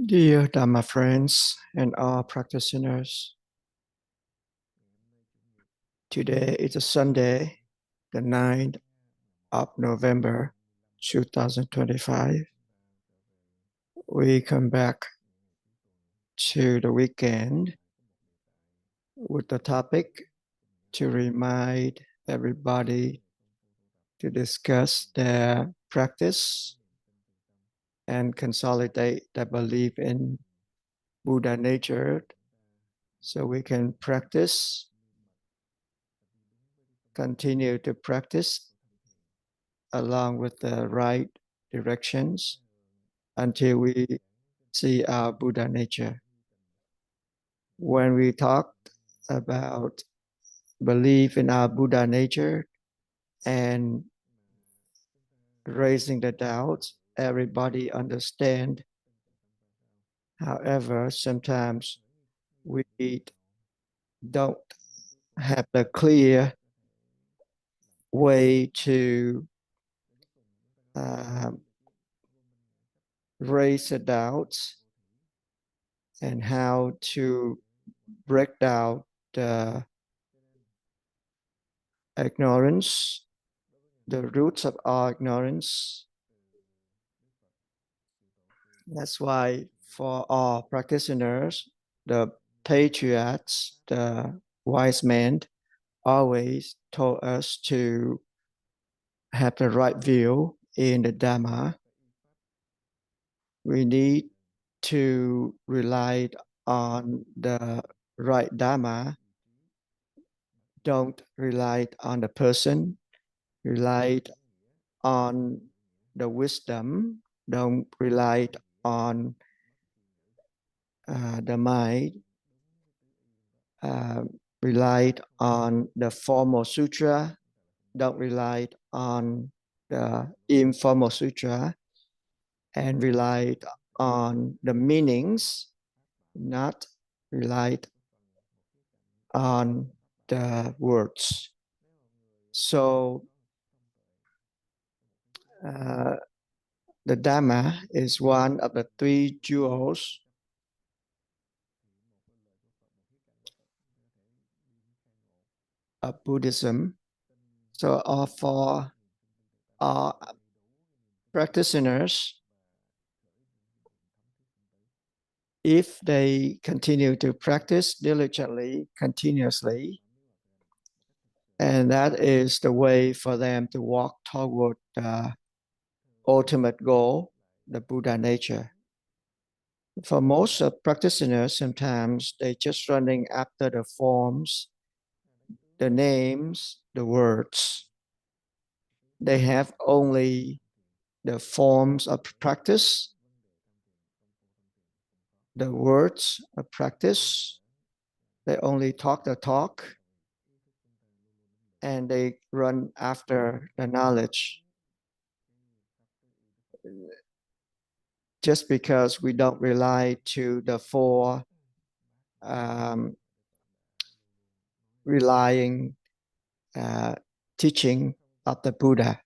Dear Dharma friends and all practitioners, today is a Sunday, the 9th of November 2025. We come back to the weekend with the topic to remind everybody to discuss their practice and consolidate their belief in Buddha nature so we can continue to practice along with the right directions until we see our Buddha nature. When we talk about belief in our Buddha nature and raising the doubts, everybody understand. However, sometimes we don't have the clear way to raise the doubts and how to break down the ignorance, the roots of all ignorance. That's why for all practitioners, the patriarchs, the wise men, always told us to have the right view in the Dharma. We need to rely on the right Dharma. Don't rely on the person. Rely on the wisdom. Don't rely on the mind. Rely on the formal sutra. Don't rely on the informal sutra, and rely on the meanings, not rely on the words. So the Dharma is one of the three jewels of Buddhism. So for our practitioners, if they continue to practice diligently, continuously, and that is the way for them to walk toward the ultimate goal, the Buddha nature. For most of practitioners, sometimes they just running after the forms, the names, the words. They have only the forms of practice, the words of practice. They only talk the talk, and they run after the knowledge. Just because we don't rely to the four relying teaching of the Buddha.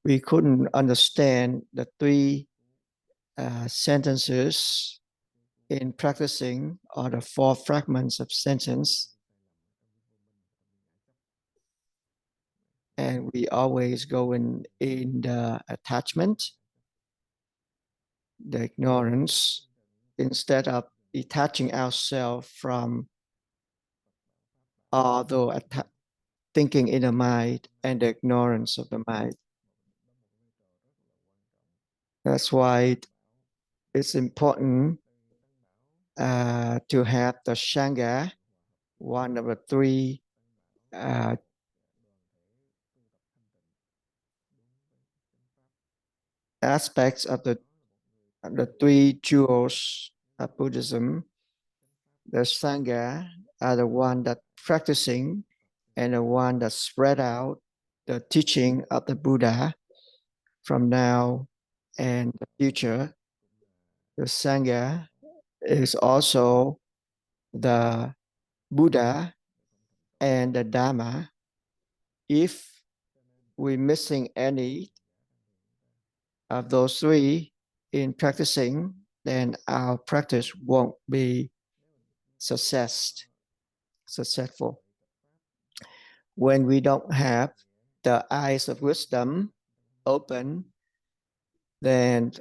We couldn't understand the three sentences in practicing, or the four fragments of sentence. And we always go in the attachment, the ignorance, instead of detaching ourselves from all the thinking in the mind and the ignorance of the mind. That's why it's important to have the Sangha, one of the three aspects of the three jewels of Buddhism. The Sangha are the one that practicing and the one that spread out the teaching of the Buddha from now and the future. The Sangha is also the Buddha and the Dharma. If we're missing any of those three, in practicing, then our practice won't be successful. When we don't have the eyes of wisdom open, then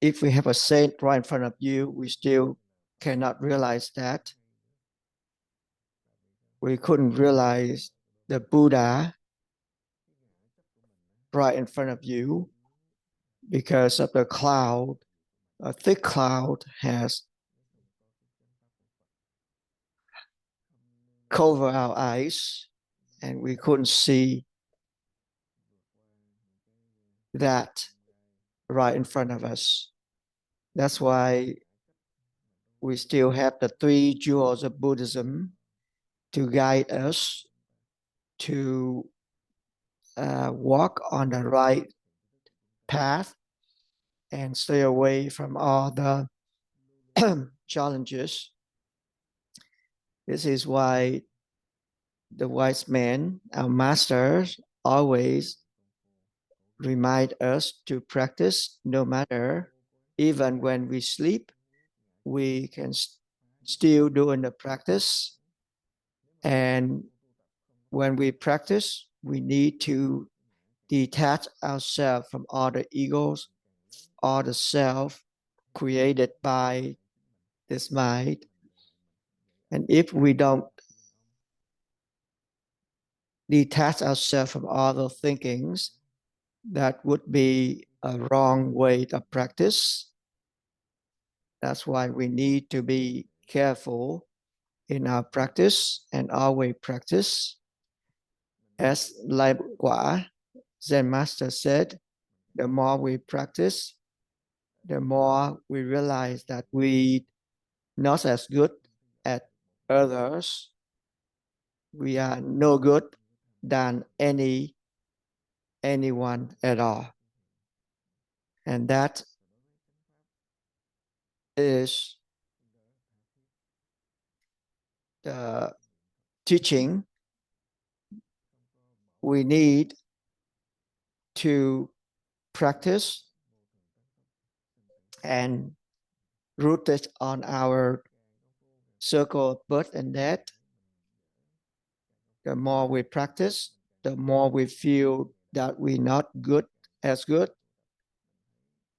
if we have a saint right in front of you, we still cannot realize that. We couldn't realize the Buddha right in front of you because of the cloud. A thick cloud has covered our eyes, and we couldn't see that right in front of us. That's why we still have the three jewels of Buddhism to guide us to walk on the right path and stay away from all the challenges. This is why the wise men, our masters, always remind us to practice no matter, even when we sleep, we can still doing the practice. And when we practice, we need to detach ourselves from all the egos, all the self created by this mind. And if we don't detach ourselves from all the thinkings, that would be a wrong way of practice. That's why we need to be careful in our practice and always practice. As Lai Quả Zen Master said, the more we practice, the more we realize that we not as good as others. We are no good than anyone at all. And that is the teaching we need to practice and rooted on our circle of birth and death. The more we practice, the more we feel that we're not good as good.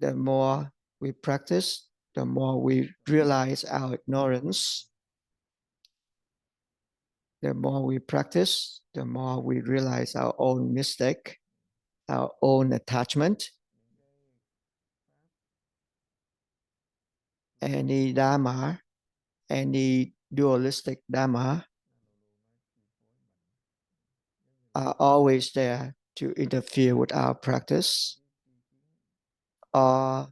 The more we practice, the more we realize our ignorance. The more we practice, the more we realize our own mistake, our own attachment. Any Dharma, any dualistic Dharma are always there to interfere with our practice. Or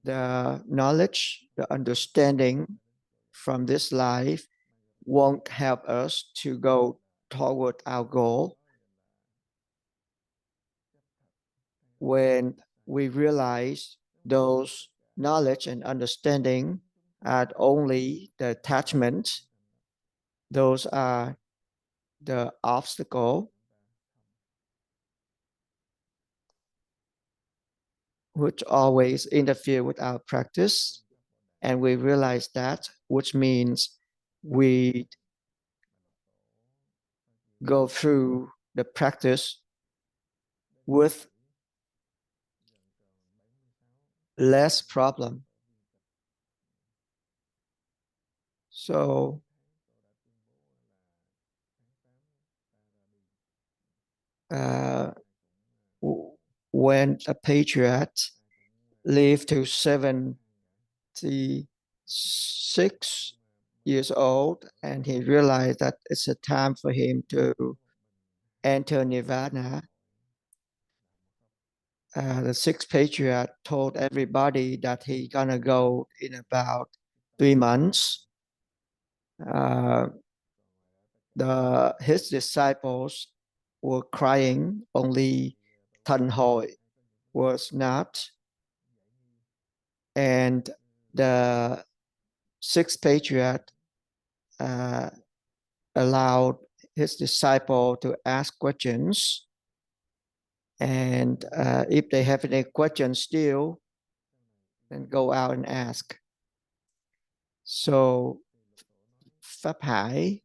the knowledge, the understanding from this life won't help us to go toward our goal. When we realize those knowledge and understanding are only the attachment, those are the obstacle which always interfere with our practice, and we realize that, which means we go through the practice with less problem. So when a patriarch lived to 76 years old, and he realized that it's a time for him to enter Nirvana, the sixth patriarch told everybody that he's gonna go in about 3 months. His disciples were crying, only Thân Hội was not. And the sixth patriarch allowed his disciple to ask questions, And if they have any questions still, then go out and ask. So Pháp Hải,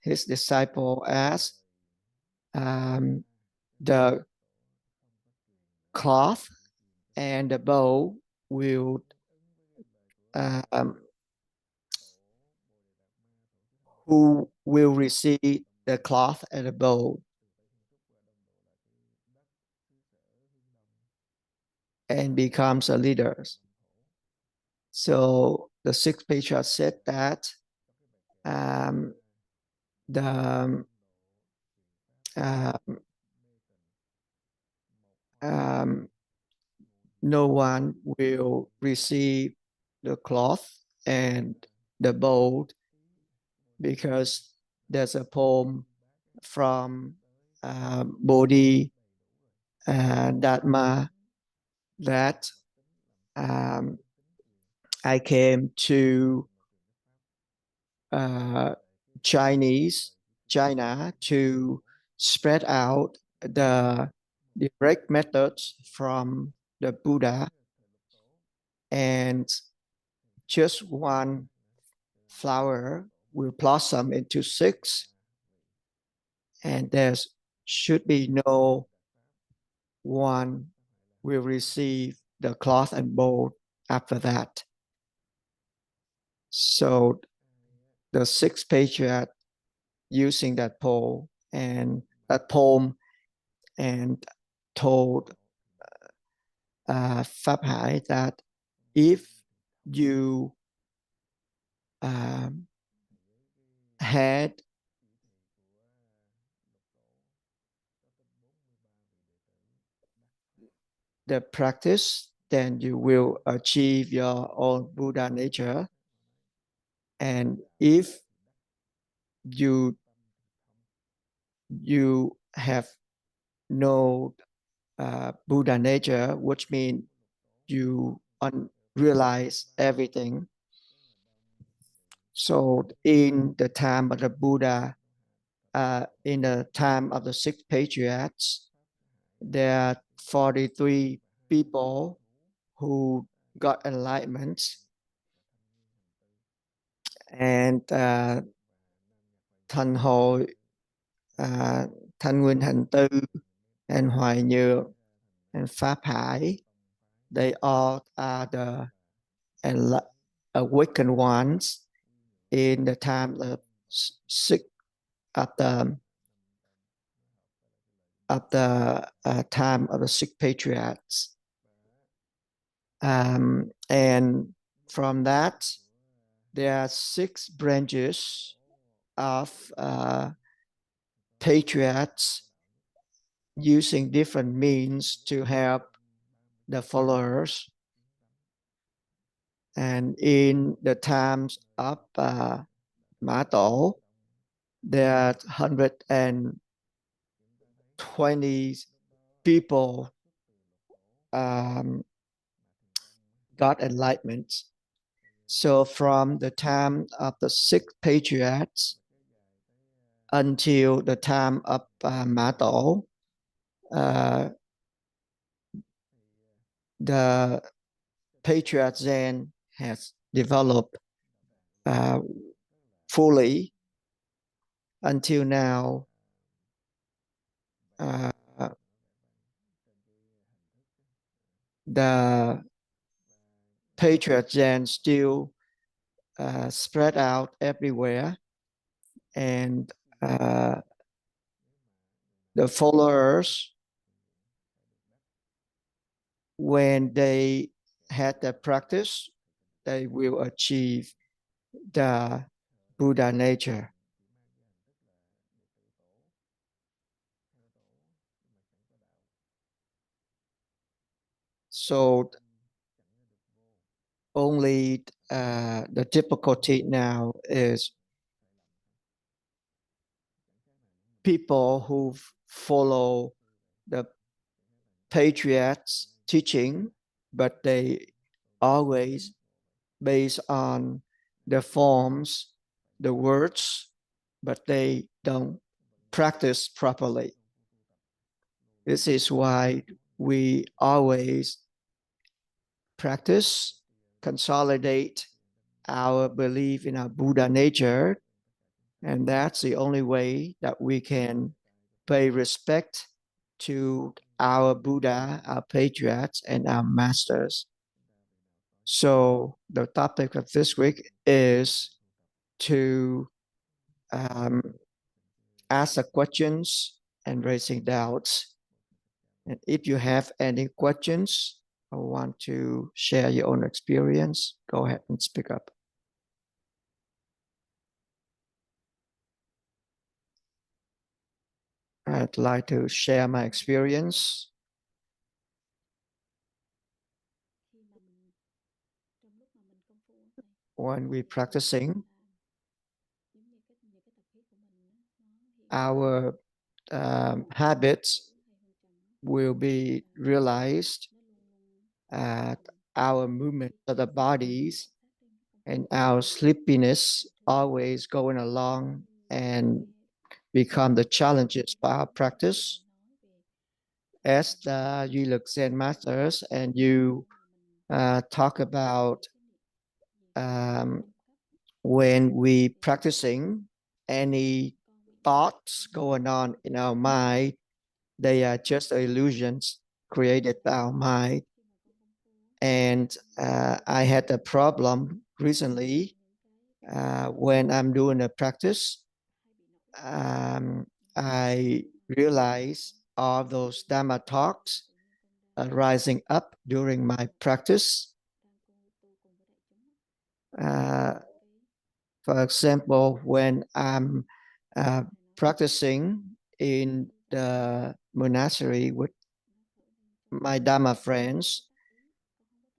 his disciple, asked, the cloth and the bowl will who will receive the cloth and the bowl? And becomes a leader. So the sixth patriarch said that no one will receive the cloth and the bowl, because there's a poem from Bodhi Dharma that I came to China to spread out the direct methods from the Buddha, and just one flower will blossom into six, and there should be no one will receive the cloth and bowl after that. So the sixth patriarch using that poem and told Pháp Hải that if you had the practice, then you will achieve your own Buddha nature. And if you have no Buddha nature, which means you realize everything. So in the time of the Buddha, in the time of the six patriarchs, there are 43 people who got enlightenment, and Thanh Hội, Thanh Nguyên Hành Tư, and Hoài Nhược, and Pháp Hải, they all are the awakened ones in the time of time of the six patriarchs. And from that, there are six branches of patriarchs using different means to help the followers. And in the times of Mã Tổ, there are 120 people got enlightenment. So from the time of the six patriarchs until the time of Mã Tổ, the patriarch Zen has developed fully until now. The patriarch Zen still spread out everywhere, and the followers, when they had the practice, they will achieve the Buddha nature. So only the difficulty now is people who follow the patriarch's teaching, but they always based on the forms, the words, but they don't practice properly. This is why we always practice, consolidate our belief in our Buddha nature. And that's the only way that we can pay respect to our Buddha, our patriarchs, and our masters. So the topic of this week is to ask the questions and raising doubts. And if you have any questions or want to share your own experience, go ahead and speak up. I'd like to share my experience. When we're practicing, our habits will be realized. Our movement of the bodies and our sleepiness always going along and become the challenges for our practice. As the Duy Lực Zen masters, and you talk about when we practicing, any thoughts going on in our mind, they are just illusions created by our mind. And I had a problem recently when I'm doing a practice. I realized all those Dharma talks rising up during my practice. For example, when I'm practicing in the monastery with my Dharma friends,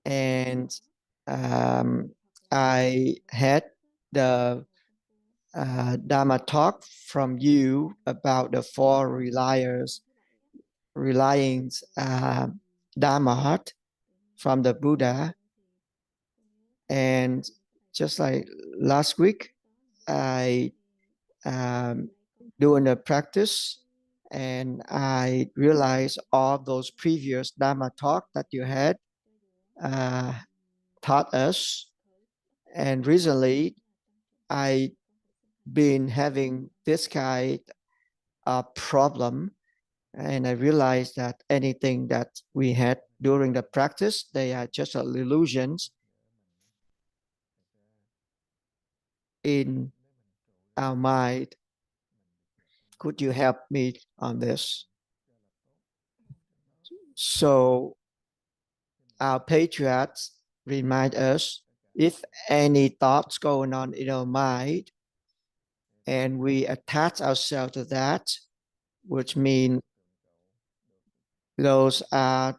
and I had the Dharma talk from you about the four relying Dharma from the Buddha. And just like last week, I doing a practice, and I realized all those previous Dharma talk that you had taught us. And recently, I been having this kind of problem, and I realized that anything that we had during the practice, they are just illusions in our mind. Could you help me on this? So our patriarchs remind us, if any thoughts going on in our mind and we attach ourselves to that, which means those are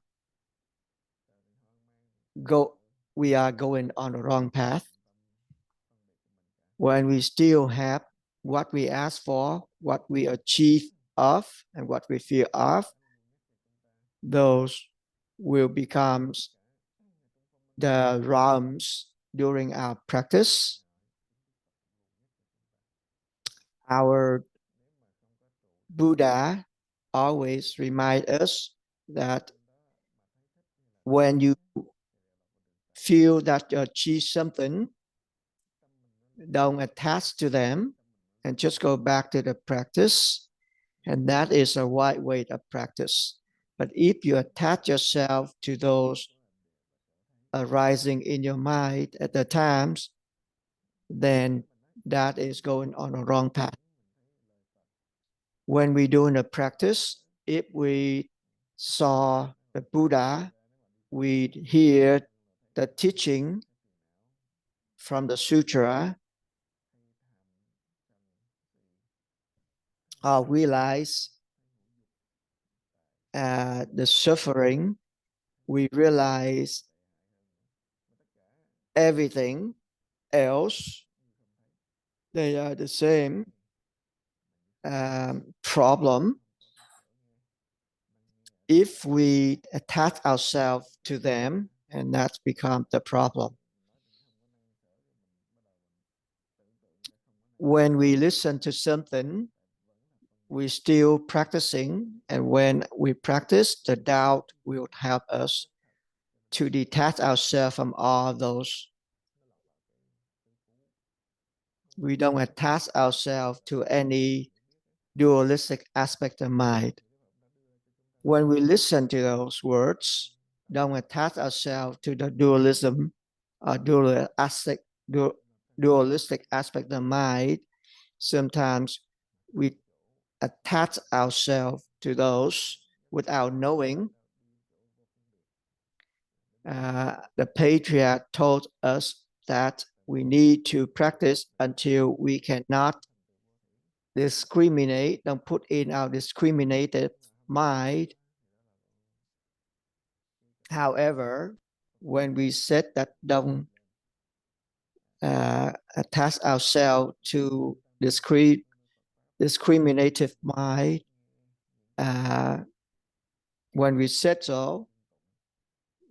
we are going on the wrong path. When we still have what we ask for, what we achieve of, and what we fear of, those will become the realms during our practice. Our Buddha always remind us that when you feel that you achieve something, don't attach to them and just go back to the practice. And that is a right way of practice. But if you attach yourself to those arising in your mind at the times, then that is going on a wrong path. When we do in a practice, if we saw the Buddha, we hear the teaching from the sutra, or realize the suffering, we realize everything else, they are the same problem. If we attach ourselves to them, and that's become the problem. When we listen to something we're still practicing, and when we practice, the doubt will help us to detach ourselves from all those. We don't attach ourselves to any dualistic aspect of mind. When we listen to those words, don't attach ourselves to the dualism or dualistic aspect of mind. Sometimes we attach ourselves to those without knowing. The patriarch told us that we need to practice until we cannot discriminate, don't put in our discriminated mind. However, when we said that don't attach ourselves to discriminative mind, when we said so,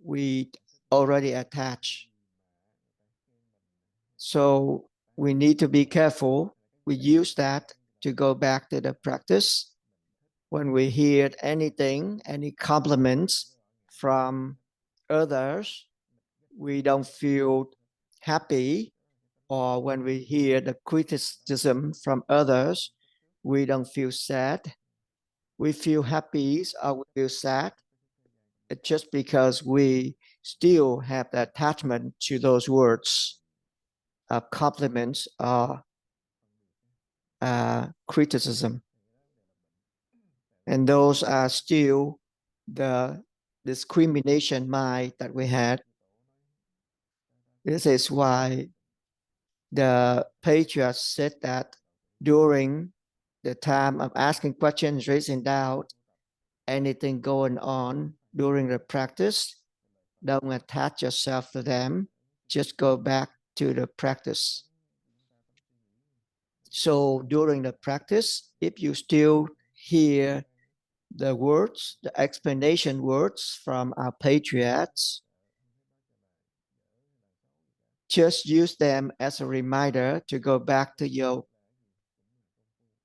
we already attach. So we need to be careful. We use that to go back to the practice. When we hear anything, any compliments from others, we don't feel happy. Or when we hear the criticism from others, we don't feel sad. We feel happy or we feel sad. It's just because we still have the attachment to those words of compliments or criticism. And those are still the discrimination mind that we had. This is why the patriarch said that during the time of asking questions, raising doubt, anything going on during the practice, don't attach yourself to them. Just go back to the practice. So during the practice, if you still hear the words, the explanation words from our patriarchs, just use them as a reminder to go back to your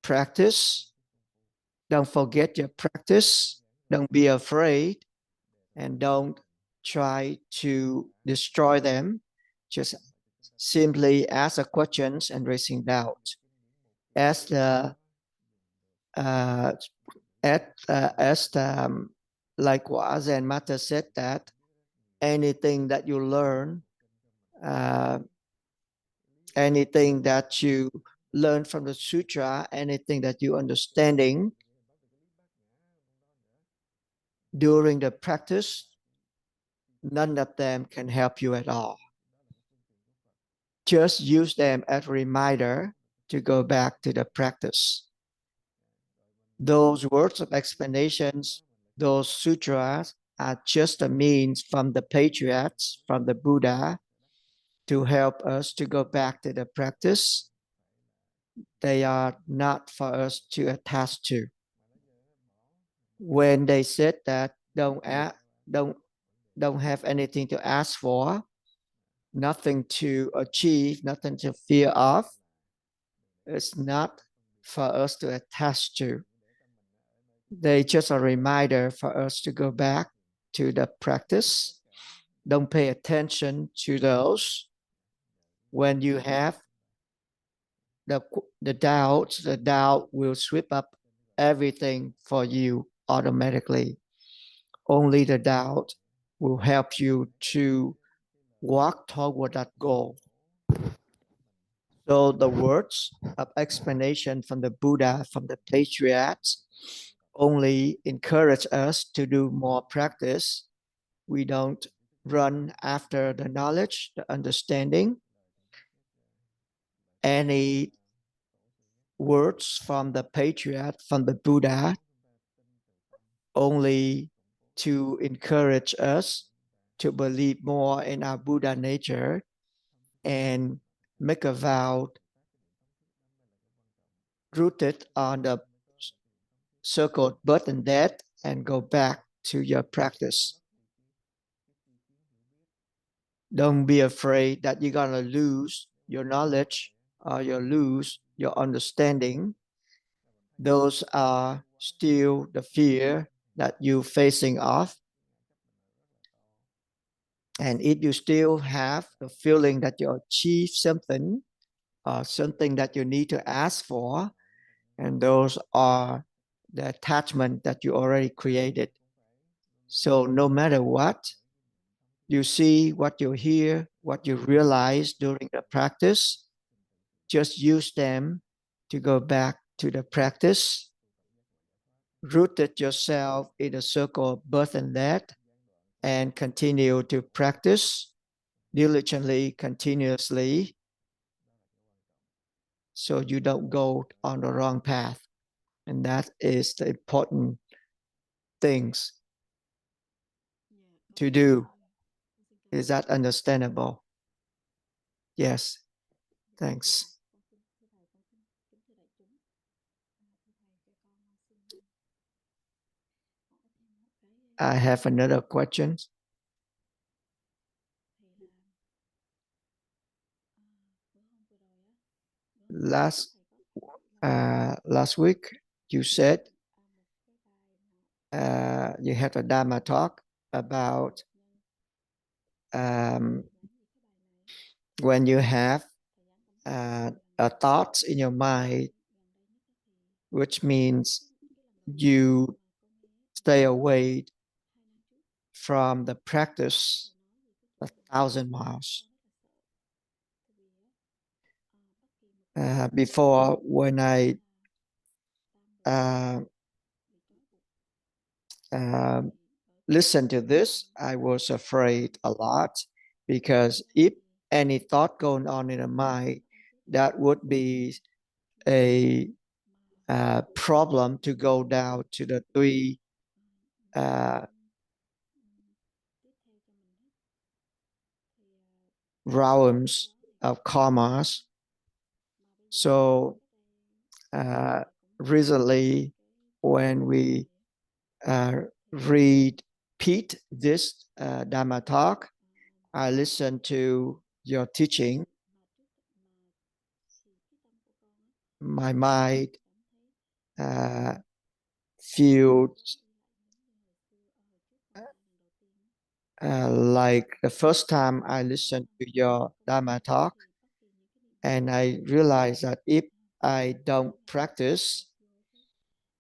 practice. Don't forget your practice. Don't be afraid, and don't try to destroy them. Just simply ask the questions and raising doubt. As the like what Zen Master said, that anything that you learn, anything that you learn from the sutra, anything that you understanding during the practice, none of them can help you at all. Just use them as a reminder to go back to the practice. Those words of explanations, those sutras, are just a means from the patriarchs, from the Buddha, to help us to go back to the practice. They are not for us to attach to. When they said that don't have anything to ask for, nothing to achieve, nothing to fear of, it's not for us to attach to. They just a reminder for us to go back to the practice. Don't pay attention to those. When you have the doubt will sweep up everything for you automatically. Only the doubt will help you to walk toward that goal. So the words of explanation from the Buddha, from the patriarchs, only encourage us to do more practice. We don't run after the knowledge, the understanding. Any words from the patriarch, from the Buddha, only to encourage us to believe more in our Buddha nature and make a vow rooted on the circle of birth and death and go back to your practice. Don't be afraid that you're going to lose your knowledge or you lose your understanding. those are still the fear that you're facing off. And if you still have the feeling that you achieve something, or something that you need to ask for, and those are the attachment that you already created. So no matter what you see, what you hear, what you realize during the practice, just use them to go back to the practice. Rooted yourself in a circle of birth and death, and continue to practice diligently, continuously, so you don't go on the wrong path. And that is the important things to do. Is that understandable? Yes. Thanks. I have another question. Last week, you said you had a Dharma talk about when you have a thought in your mind, which means you stay away from the practice 1,000 miles. Before, when I listened to this, I was afraid a lot, because if any thought going on in the mind, that would be a problem to go down to the three realms of karmas. So recently, when we repeat this Dharma talk, I listened to your teaching. My mind feels like the first time I listened to your Dharma talk, and I realized that if I don't practice,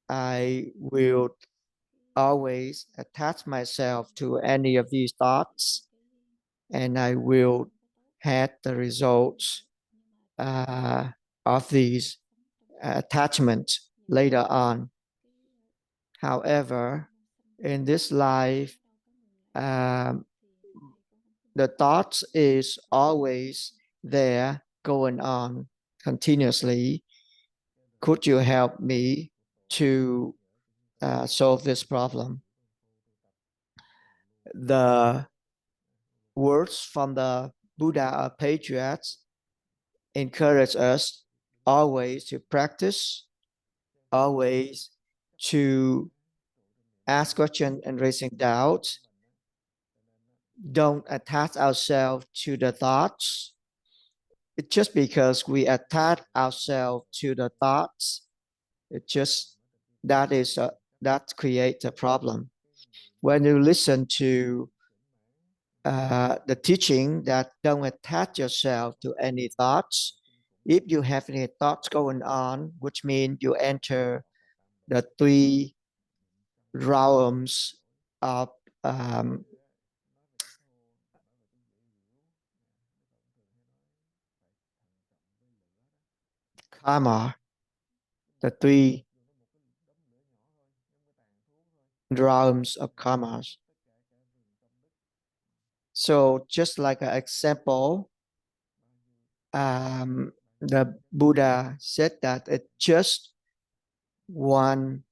I will always attach myself to any of these thoughts, and I will have the results of these attachments later on. However, in this life, the thoughts is always there, going on continuously. Could you help me to solve this problem? The words from the Buddha of Patriots encourage us always to practice, always to ask questions and raising doubts. Don't attach ourselves to the thoughts. It's just because we attach ourselves to the thoughts, it just that creates a problem. When you listen to the teaching that don't attach yourself to any thoughts, if you have any thoughts going on, which means you enter the three realms of karma, the three realms of karmas. So just like an example, the Buddha said that it's just one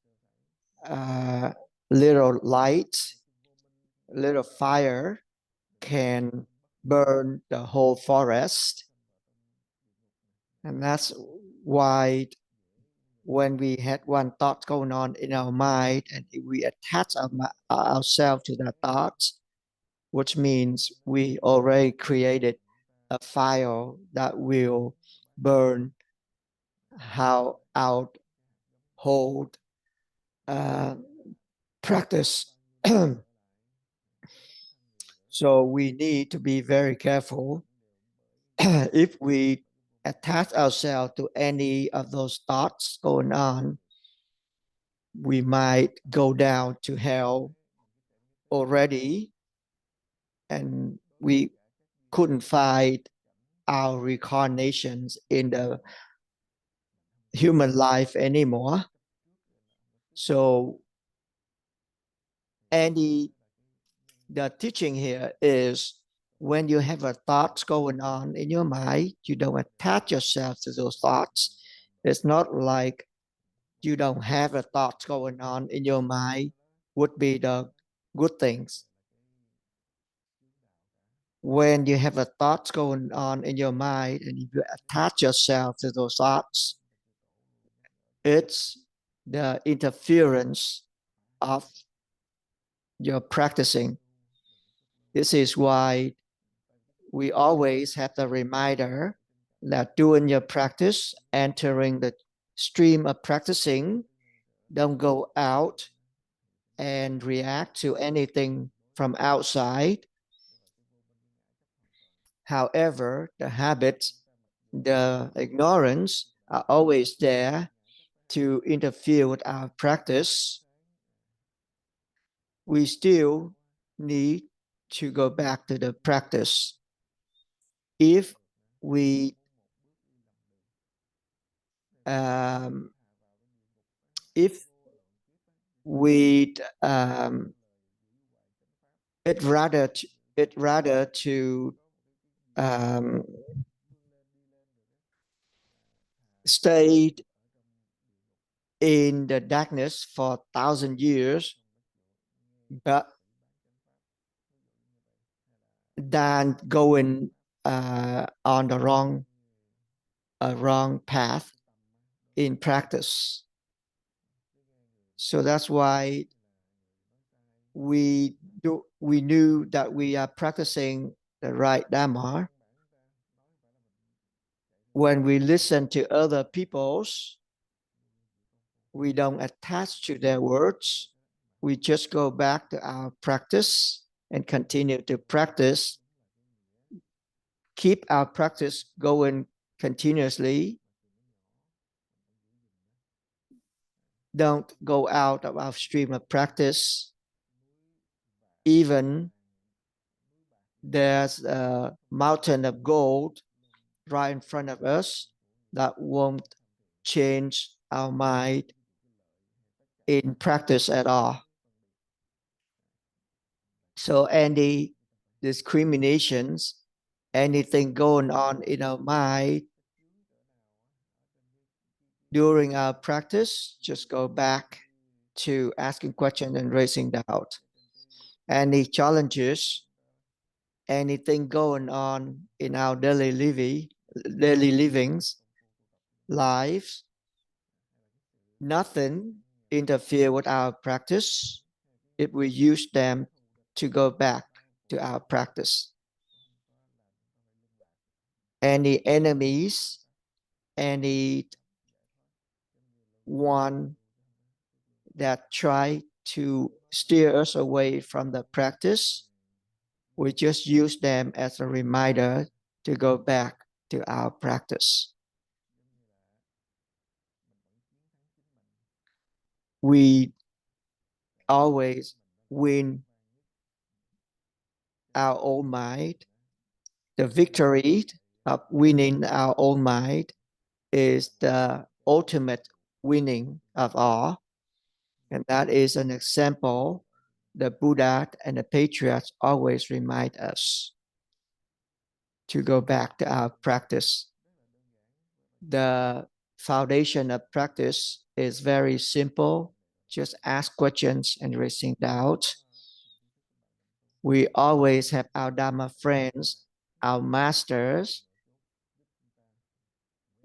little light, little fire can burn the whole forest. And that's why when we had one thought going on in our mind, and we attach ourselves to that thoughts, which means we already created a fire that will burn out hold practice. So we need to be very careful. If we attach ourselves to any of those thoughts going on, we might go down to hell already, and we couldn't find our reincarnations in the human life anymore. So the teaching here is, when you have a thoughts going on in your mind, you don't attach yourself to those thoughts. It's not like you don't have a thoughts going on in your mind would be the good things. When you have a thoughts going on in your mind and you attach yourself to those thoughts, it's the interference of your practicing. This is why we always have the reminder that during your practice, entering the stream of practicing, don't go out and react to anything from outside. However, the habits, the ignorance are always there to interfere with our practice. We still need to go back to the practice. If we it rather to stay in the darkness for 1,000 years, but than going on the wrong path in practice. So that's why we knew that we are practicing the right Dharma. When we listen to other people's, we don't attach to their words. We just go back to our practice and continue to practice. Keep our practice going continuously. Don't go out of our stream of practice. Even there's a mountain of gold right in front of us, that won't change our mind in practice at all. So any discriminations, anything going on in our mind during our practice, just go back to asking questions and raising doubt. Any challenges, anything going on in our daily livings, lives, nothing interfere with our practice if we use them to go back to our practice. Any enemies, any one that try to steer us away from the practice, we just use them as a reminder to go back to our practice. We always win our own mind. The victory of winning our own mind is the ultimate winning of all. And that is an example the Buddha and the patriarchs always remind us to go back to our practice. The foundation of practice is very simple. Just ask questions and raising doubt. We always have our Dharma friends, our masters,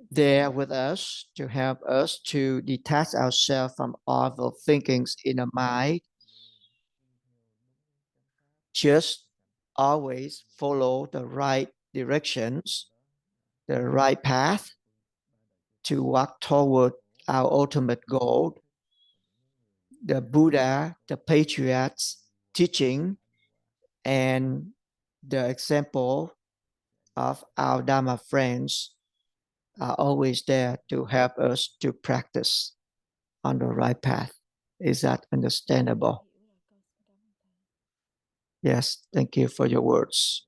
there with us to help us to detach ourselves from all the thinkings in the mind. Just always follow the right directions, the right path to walk toward our ultimate goal, the Buddha, the patriarchs' teaching, and the example of our Dharma friends are always there to help us to practice on the right path. Is that understandable? Yes, thank you for your words.